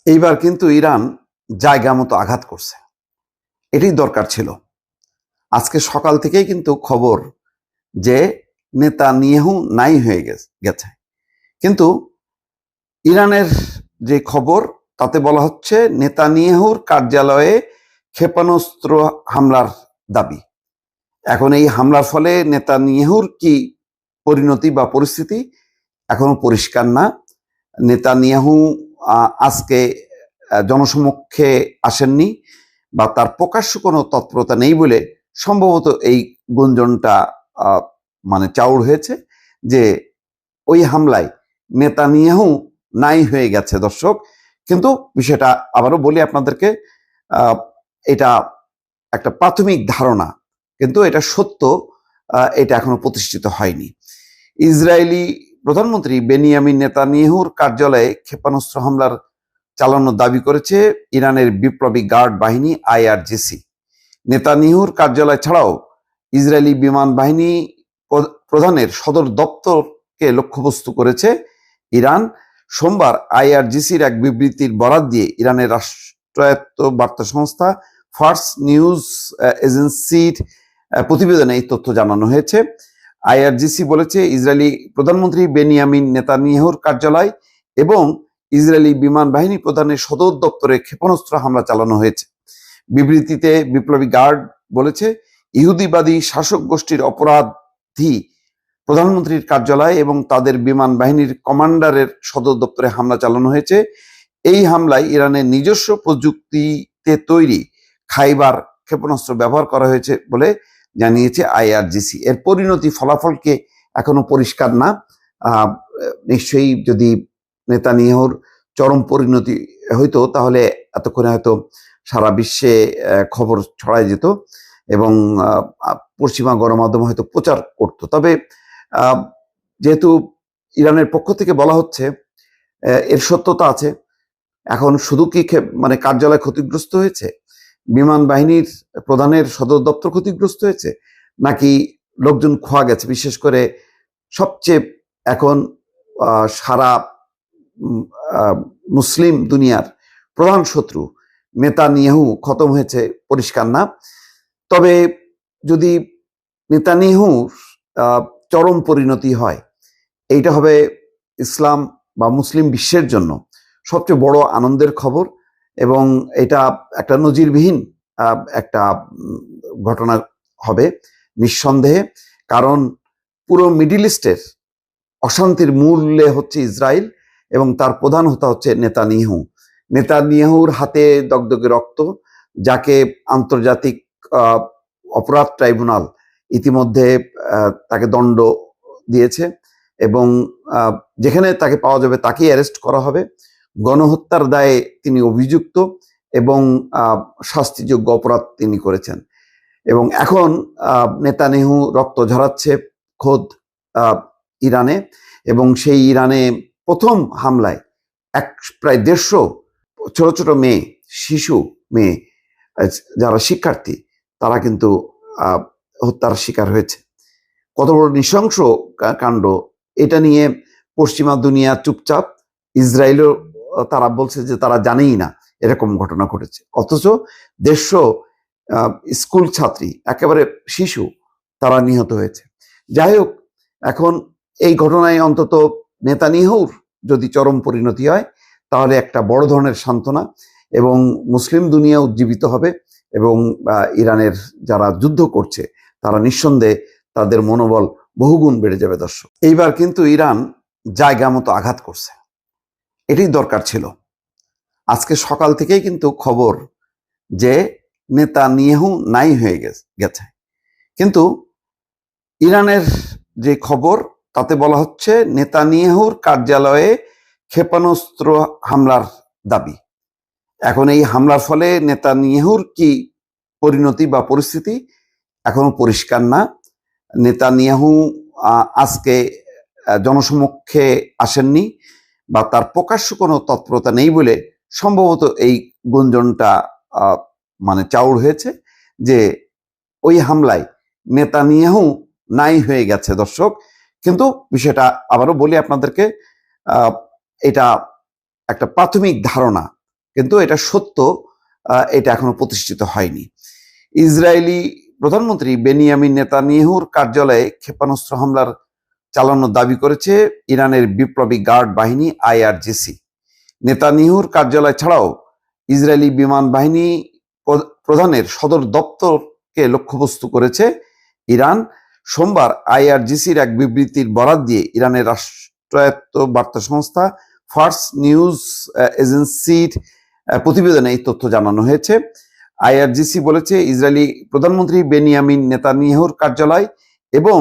এইবার কিন্তু ইরান জায়গা মতো আঘাত করছে। এটাই দরকার ছিল। আজকে সকাল থেকেই কিন্তু খবর যে নেতানিয়াহু নাই হয়ে গেছে। কিন্তু ইরানের যে খবর তাতে বলা হচ্ছে নেতানিয়াহুর কার্যালয়ে ক্ষেপণাস্ত্র হামলার দাবি। এখন এই হামলার ফলে নেতানিয়াহুর কি পরিণতি বা পরিস্থিতি এখনো পরিষ্কার না। নেতানিয়াহু আজকে জনসমক্ষে আসেননি বা তার প্রকাশ্য কোনো তৎপরতা নেই বলে সম্ভবত এই গুঞ্জনটা মানে চাউর হয়েছে যে ওই হামলায় নেতানিয়াহু নাই হয়ে গেছে। দর্শক, কিন্তু বিষয়টা আবারও বলি আপনাদেরকে, এটা একটা প্রাথমিক ধারণা, কিন্তু এটা সত্য, এটা এখনো প্রতিষ্ঠিত হয়নি। ইসরায়েলি প্রধানমন্ত্রী বেনিয়ামিন নেতানিয়াহুর কার্যালয়ে ক্ষেপণাস্ত্র হামলার চালানোর দাবি করেছে ইরানের বিপ্লবী গার্ড বাহিনী আইআরজিসি। নেতানিয়াহুর কার্যালয় ছাড়াও ইসরায়েলি বিমান বাহিনী প্রধানের সদর দপ্তরকে লক্ষ্যবস্তু করেছে ইরান। সোমবার আইআরজিসির এক বিবৃতির বরাত দিয়ে ইরানের রাষ্ট্রায়ত্ত বার্তা সংস্থা ফার্স নিউজ এজেন্সির প্রতিবেদনে এই তথ্য জানানো হয়েছে। আইআরজিসি বলেছে ইসরায়েলি প্রধানমন্ত্রী বেনিয়ামিন নেতানিয়াহুর কার্যালয় এবং ইসরায়েলি বিমান বাহিনী প্রধানের সদর দপ্তরে ক্ষেপণাস্ত্র হামলা চালানো হয়েছে। বিবৃতিতে বিপ্লবী গার্ড বলেছে ইহুদিবাদী শাসক গোষ্ঠীর অপরাধী প্রধানমন্ত্রীর কার্যালয় এবং তাদের বিমান বাহিনীর কমান্ডারের সদর দপ্তরে হামলা চালানো হয়েছে। এই হামলায় ইরানের নিজস্ব প্রযুক্তিতে তৈরি খাইবার ক্ষেপণাস্ত্র ব্যবহার করা হয়েছে বলে জানিয়েছে আইআরজিসি। এর পরিণতি ফলাফলকে এখনো পরিষ্কার না। নিশ্চয়ই যদি নেতানিয়াহুর চরম পরিণতি হইতো তাহলে এতক্ষণে হয়তো সারা বিশ্বে খবর ছড়ায় যেত এবং পশ্চিমা গণমাধ্যম হয়তো প্রচার করত। তবে যেহেতু ইরানের পক্ষ থেকে বলা হচ্ছে এর সত্যতা আছে, এখন শুধু কি মানে কার্যালয় ক্ষতিগ্রস্ত হয়েছে, বিমান বাহিনীর প্রধানের সদর দপ্তর ক্ষতিগ্রস্ত হয়েছে, নাকি লোকজন খোয়া গেছে? বিশেষ করে সবচেয়ে এখন সারা মুসলিম দুনিয়ার প্রধান শত্রু নেতানিয়াহু খতম হয়েছে পরিষ্কার না। তবে যদি নেতানিয়াহুর চরম পরিণতি হয়, এইটা হবে ইসলাম বা মুসলিম বিশ্বের জন্য সবচেয়ে বড় আনন্দের খবর এবং এটা একটা নজিরবিহীন একটা ঘটনা হবে নিঃসন্দেহে। কারণ পুরো মিডিল ইস্টের অশান্তির মূলে হচ্ছে ইসরায়েল এবং তার প্রধান হতে হচ্ছে নেতানিয়াহুর হাতে দগদগে রক্ত, যাকে আন্তর্জাতিক অপরাধ ট্রাইব্যুনাল ইতিমধ্যে তাকে দণ্ড দিয়েছে এবং যেখানে তাকে পাওয়া যাবে তাকেই অ্যারেস্ট করা হবে। গণহত্যার দায়ে তিনি অভিযুক্ত এবং শাস্তিযোগ্য অপরাধ তিনি করেছেন এবং এখন নেতানিয়াহু রক্ত ঝরাচ্ছে খোদ ইরানে এবং সেই ইরানে প্রথম হামলায় প্রায় 150 ছোট ছোট মেয়ে, শিশু মেয়ে যারা শিক্ষার্থী, তারা কিন্তু হত্যার শিকার হয়েছে। কত বড় নৃশংস কাণ্ড! এটা নিয়ে পশ্চিমা দুনিয়া চুপচাপ। ইসরায়েলও তারা বলছে যে তারা জানেই না এরকম ঘটনা ঘটেছে, অথচ 150 স্কুল ছাত্রী, একেবারে শিশু, তারা নিহত হয়েছে। যাই হোক, এখন এই ঘটনায় অন্তত নেতানিয়াহুর যদি চরম পরিণতি হয় তাহলে একটা বড় ধরনের সান্ত্বনা এবং মুসলিম দুনিয়া উজ্জীবিত হবে এবং ইরানের যারা যুদ্ধ করছে তারা নিঃসন্দেহে তাদের মনোবল বহুগুণ বেড়ে যাবে। দর্শক, এইবার কিন্তু ইরান জায়গা মতো আঘাত করছে। এটাই দরকার ছিল। আজকে সকাল থেকেই কিন্তু খবর যে নেতানিয়াহু নাই হয়ে গেছে। কিন্তু ইরানের যে খবর তাতে বলা হচ্ছে নেতানিয়াহুর কার্যালয়ে ক্ষেপণাস্ত্র হামলার দাবি। এখন এই হামলার ফলে নেতানিয়াহুর কি পরিণতি বা পরিস্থিতি এখনো পরিষ্কার না। নেতানিয়াহু আজকে জনসমক্ষে আসেননি বা তার প্রকাশ্য কোনো তৎপরতা নেই বলে সম্ভবত এই গুঞ্জনটা মানে চাউর হয়েছে যে ওই হামলায় নেতানিয়াহু নাই হয়ে গেছে। দর্শক, কিন্তু বিষয়টা আবারও বলি আপনাদেরকে, এটা একটা প্রাথমিক ধারণা, কিন্তু এটা সত্য, এটা এখনো প্রতিষ্ঠিত হয়নি। ইসরায়েলি প্রধানমন্ত্রী বেনিয়ামিন নেতানিয়াহুর কার্যালয়ে ক্ষেপণাস্ত্র হামলার চালানোর দাবি করেছে ইরানের বিপ্লবী গার্ড বাহিনী আইআরজিসি। নেতানিয়াহুর কার্যালয় ছাড়াও ইসরায়েলি বিমান বাহিনী প্রধানের সদর দপ্তরকে লক্ষ্যবস্তু করেছে ইরান। সোমবার আইআরজিসির এক বিবৃতির বরাত দিয়ে ইরানের রাষ্ট্রায়ত্ত বার্তা সংস্থা ফার্স নিউজ এজেন্সির প্রতিবেদনে এই তথ্য জানানো হয়েছে। আইআরজিসি বলেছে ইসরায়েলি প্রধানমন্ত্রী বেনিয়ামিন নেতানিয়াহুর কার্যালয় এবং